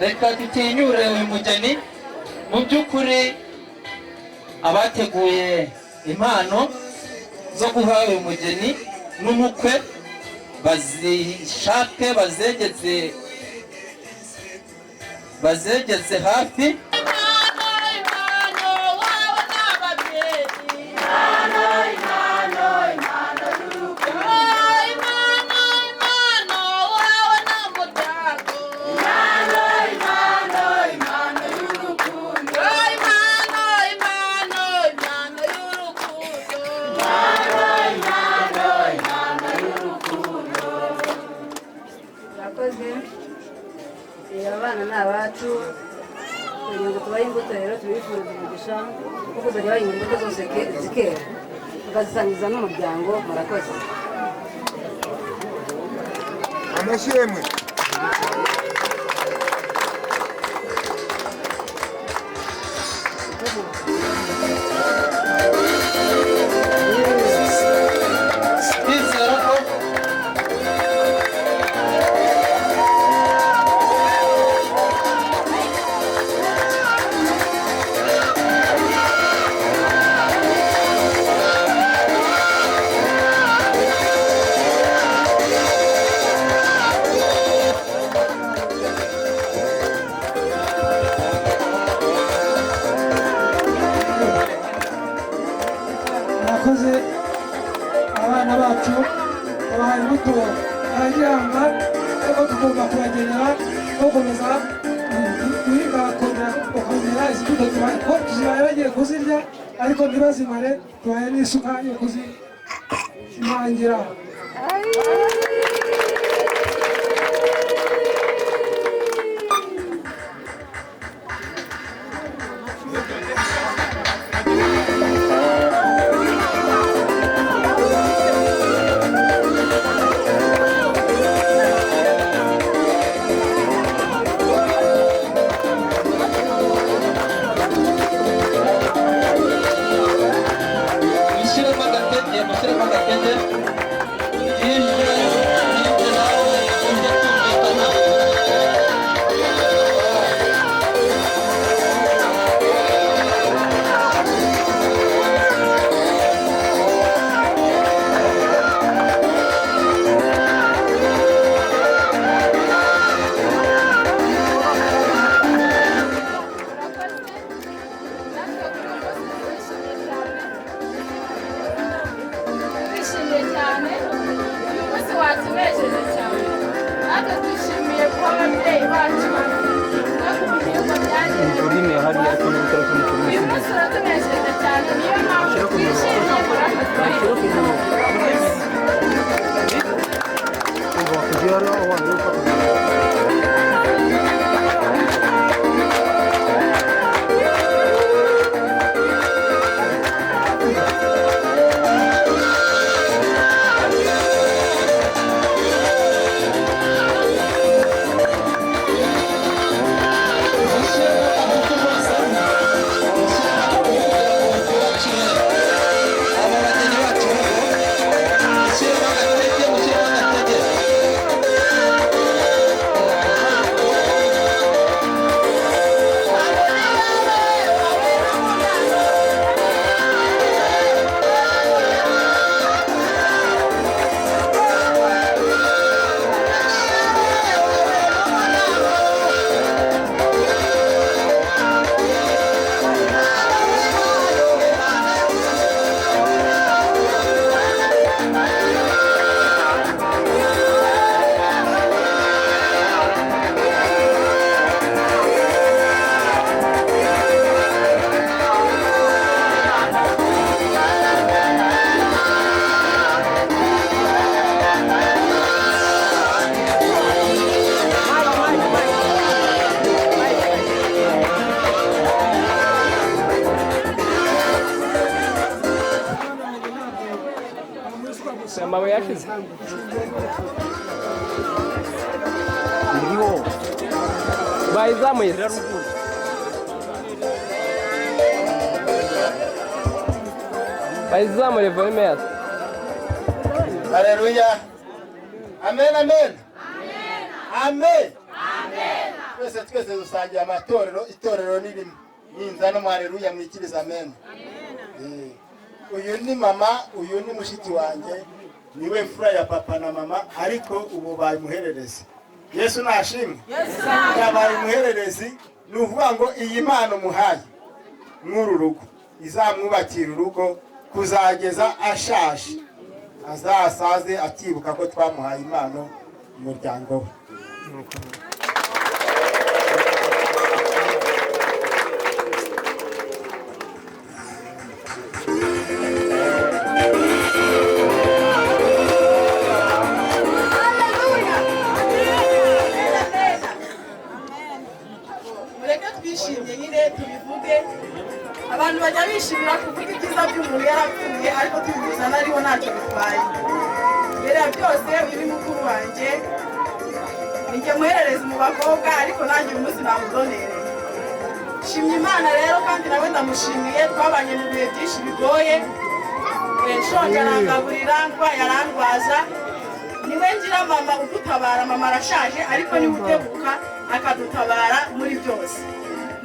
Reka dutinyure uyu mugeni. Mu by'ukuri abateguye impano zo guha uyu mugeni n'umukwe bazishake bazegeze hafi. Abana ni abacu, kugira ngo tubahe imbuto rero tubifuriza umugisha kuko kuzajya bahinga imbuto zose zikera tukazisangiza n'umuryango. Murakoze. amashyi yemwe. Murakoze. Abana bacu babahaye imbuto baragihanga, ariko tugomba kubagenera bakomeza guhinga, bakongera izi mbuto tuzibaye bagiye kuzirya, ariko ntibazimare, tubaye n'isuka yo kuzimangira. Mushyiremo agatege, mushyiremo agatege. yashize iriho bayizamuye ruguru bayizamure volume yazo. Haleluya. Amen, amen. Amen. Twese dusangiye amatorero, itorero ni rimwe. Ninza no haleluya mwikiriza amen. Uyu ni mama, uyu ni mushiki wanjye, niwe fura ya papa na mama, ariko ubu bayimuherereze. Yesu nashimwe. Yabaye muhererezi, nuvuga ngo iyi mpano muhaye nk'uru rugo izamwubakira urugo kuzageza ashaje, azasaze akibuka ko twamuhaye impano umuryango we. Twishimye nyine tubivuge, abantu bajya bishimira kuvuga ibyiza by'umuntu yarapfuye, ariko tubivuza nariho ntacyo bitwaye. Mbere ya byose uyu ni mukuru wanjye, nijye muherereza mu bakobwa, ariko nanjye uyu munsi namudonereye. Shimye Imana rero, kandi nawe ndamushimiye, twabanye mu bihe byinshi bigoye, nshonje arangaburira, ndwaye arandwaza, niwe ngira mama udutabara. Mama arashaje ariko niwe utebuka akadutabara muri byose.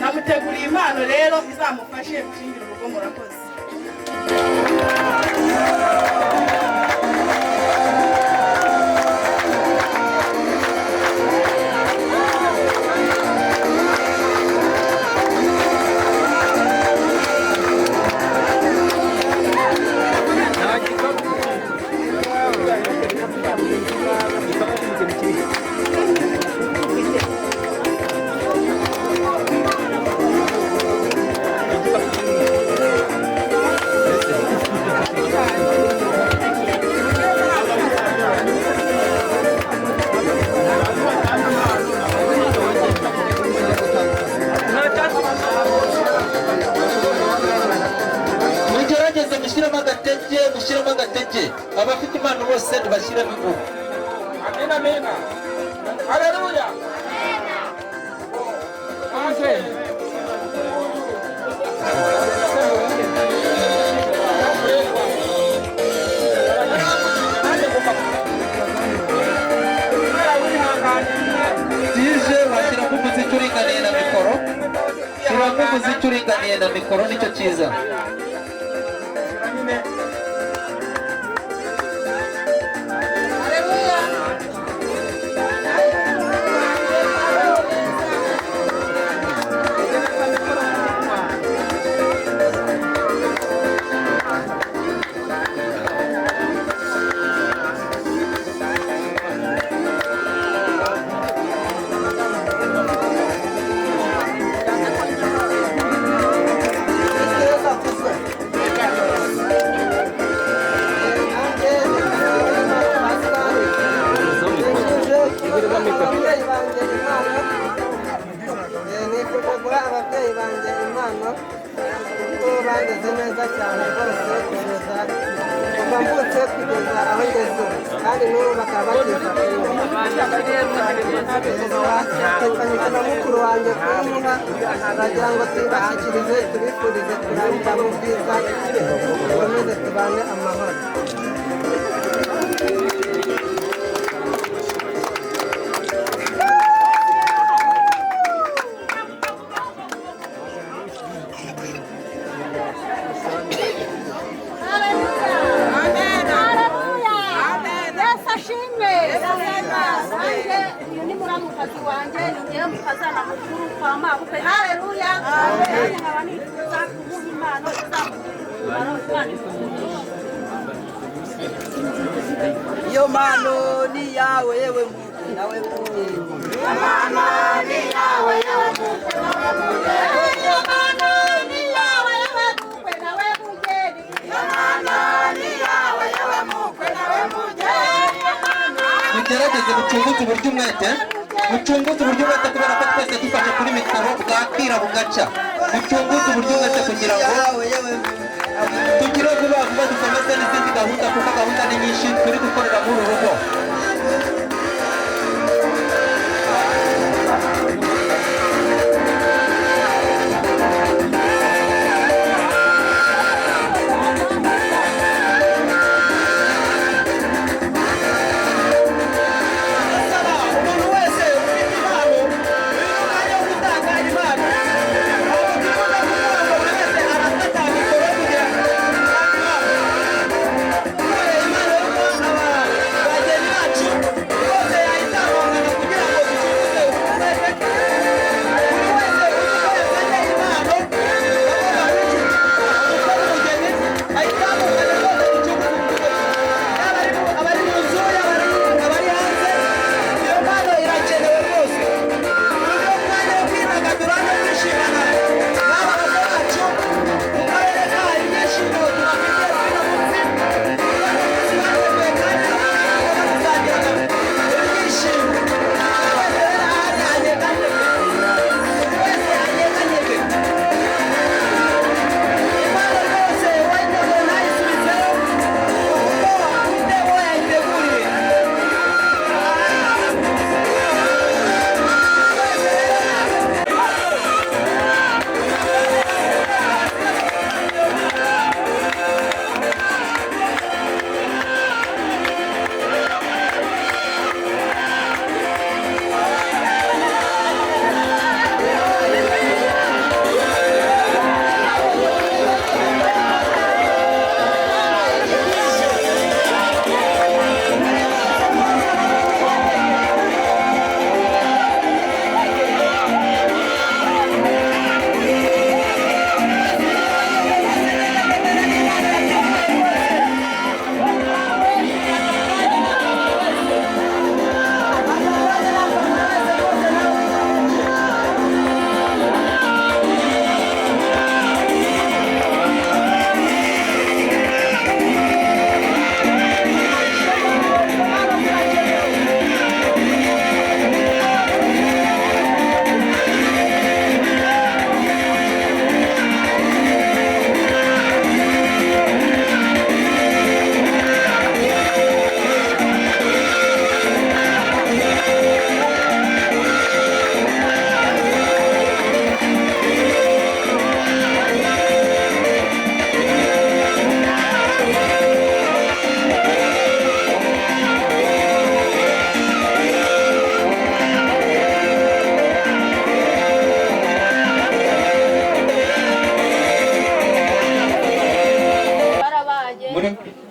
Namuteguriye impano rero izamufashe gushingira urugo. Murakoze. mushyiremo agatege, abafite impano bose ntibashyiremo ingufu. Amen, amen. Haleluya. Amen. Tije washyira ku muziki uringaniye na mikoro, shyira ku muziki uringaniye na mikoro, nicyo cyiza. ababyeyi banjye impano kuko bageze neza cyane rwose kugeza kuva mvutse kugeza aho ngeze kandi n'ubu bakaba bakifatanyije na mukuru wanjye kumuha bagira ngo tubashyikirize tubifurize kurangira mu bwiza dukomeze tubane amahoro. Iyo mpano ni yawe yewe nawe mugeni. Iyo mpano ni yawe yewe mugeni nawe mugeni. Iyo mpano ni yawe yewe mugeni nawe mugeni. Iyo mpano ni yawe yewe mugeni nawe mugeni. Mugerageze gucunguza uburyo umwete, mucunguze uburyo umwete kubera ko twese dufashe kuri mikoro bwakira bugaca. Mucunguze uburyo umwete kugira ngo tugire vuba vuba dukomeze n'izindi gahunda kuko gahunda ni nyinshi turi gukorera muri uru rugo.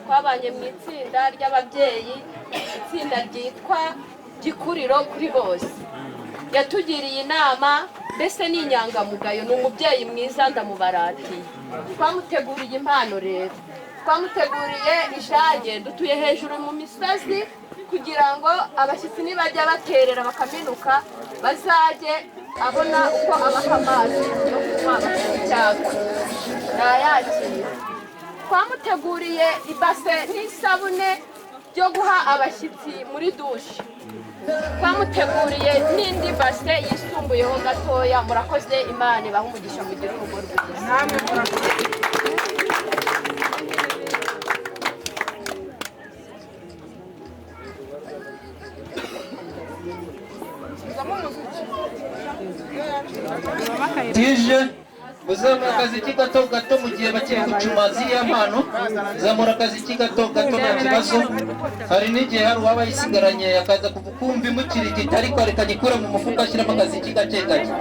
twabanye mu itsinda ry'ababyeyi, itsinda ryitwa Gikuriro kuri bose. Yatugiriye inama, mbese ni inyangamugayo, ni umubyeyi mwiza ndamubaratiye. Twamuteguriye impano rero, twamuteguriye ijage, dutuye hejuru mu misozi kugira ngo abashyitsi nibajya baterera bakaminuka bazajye abona uko abaha amazi yo kunywa icyaka nayakira. Twamuteguriye ibase n'isabune byo guha abashyitsi muri dushe. Twamuteguriye n'indi base yisumbuyeho gatoya. Murakoze, Imana ibahe umugisha mugire urugo rwiza. Namwe murakoze. Tije uzamura akaziki gato gato mu gihe bakiri gucuma ziriya mpano, uzamura akaziki gato gato nta kibazo. Hari n'igihe hari uwaba yisigaranye akaza kumva imukirigita ariko reka nyikure mu mufuka ashyiramo akaziki gake gake.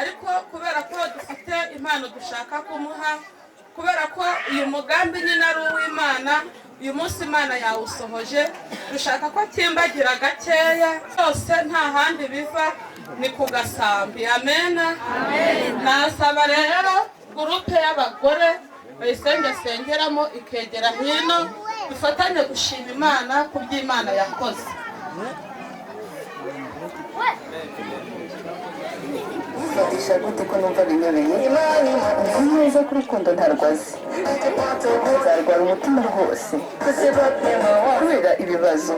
ariko kubera ko dufite impano dushaka kumuha, kubera ko uyu mugambi nyine ari uw'Imana, uyu munsi Imana yawusohoje, dushaka ko timbagira gakeya, byose nta handi biva ni ku gasambi. Amena. Nasaba rero gurupe y'abagore bayisengeramo ikegera hino, dufatanye gushima Imana ku by'Imana yakoze. Fatisha gute ko numva binyobeye nzi neza ko urukundo ntarwazi, nzarwara umutima rwose kubera ibibazo.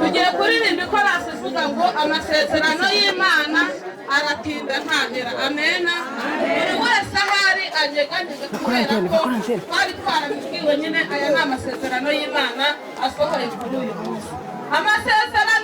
Tugiye kuririmba ikorasi ivuga ngo amasezerano y'Imana aratinda ntahera. Amena. Buri wese ahari anyeganyeze kubera ko twari twarabibwiwe nyine aya ni amasezerano y'Imana asohoye kuri uyu munsi. Amasezerano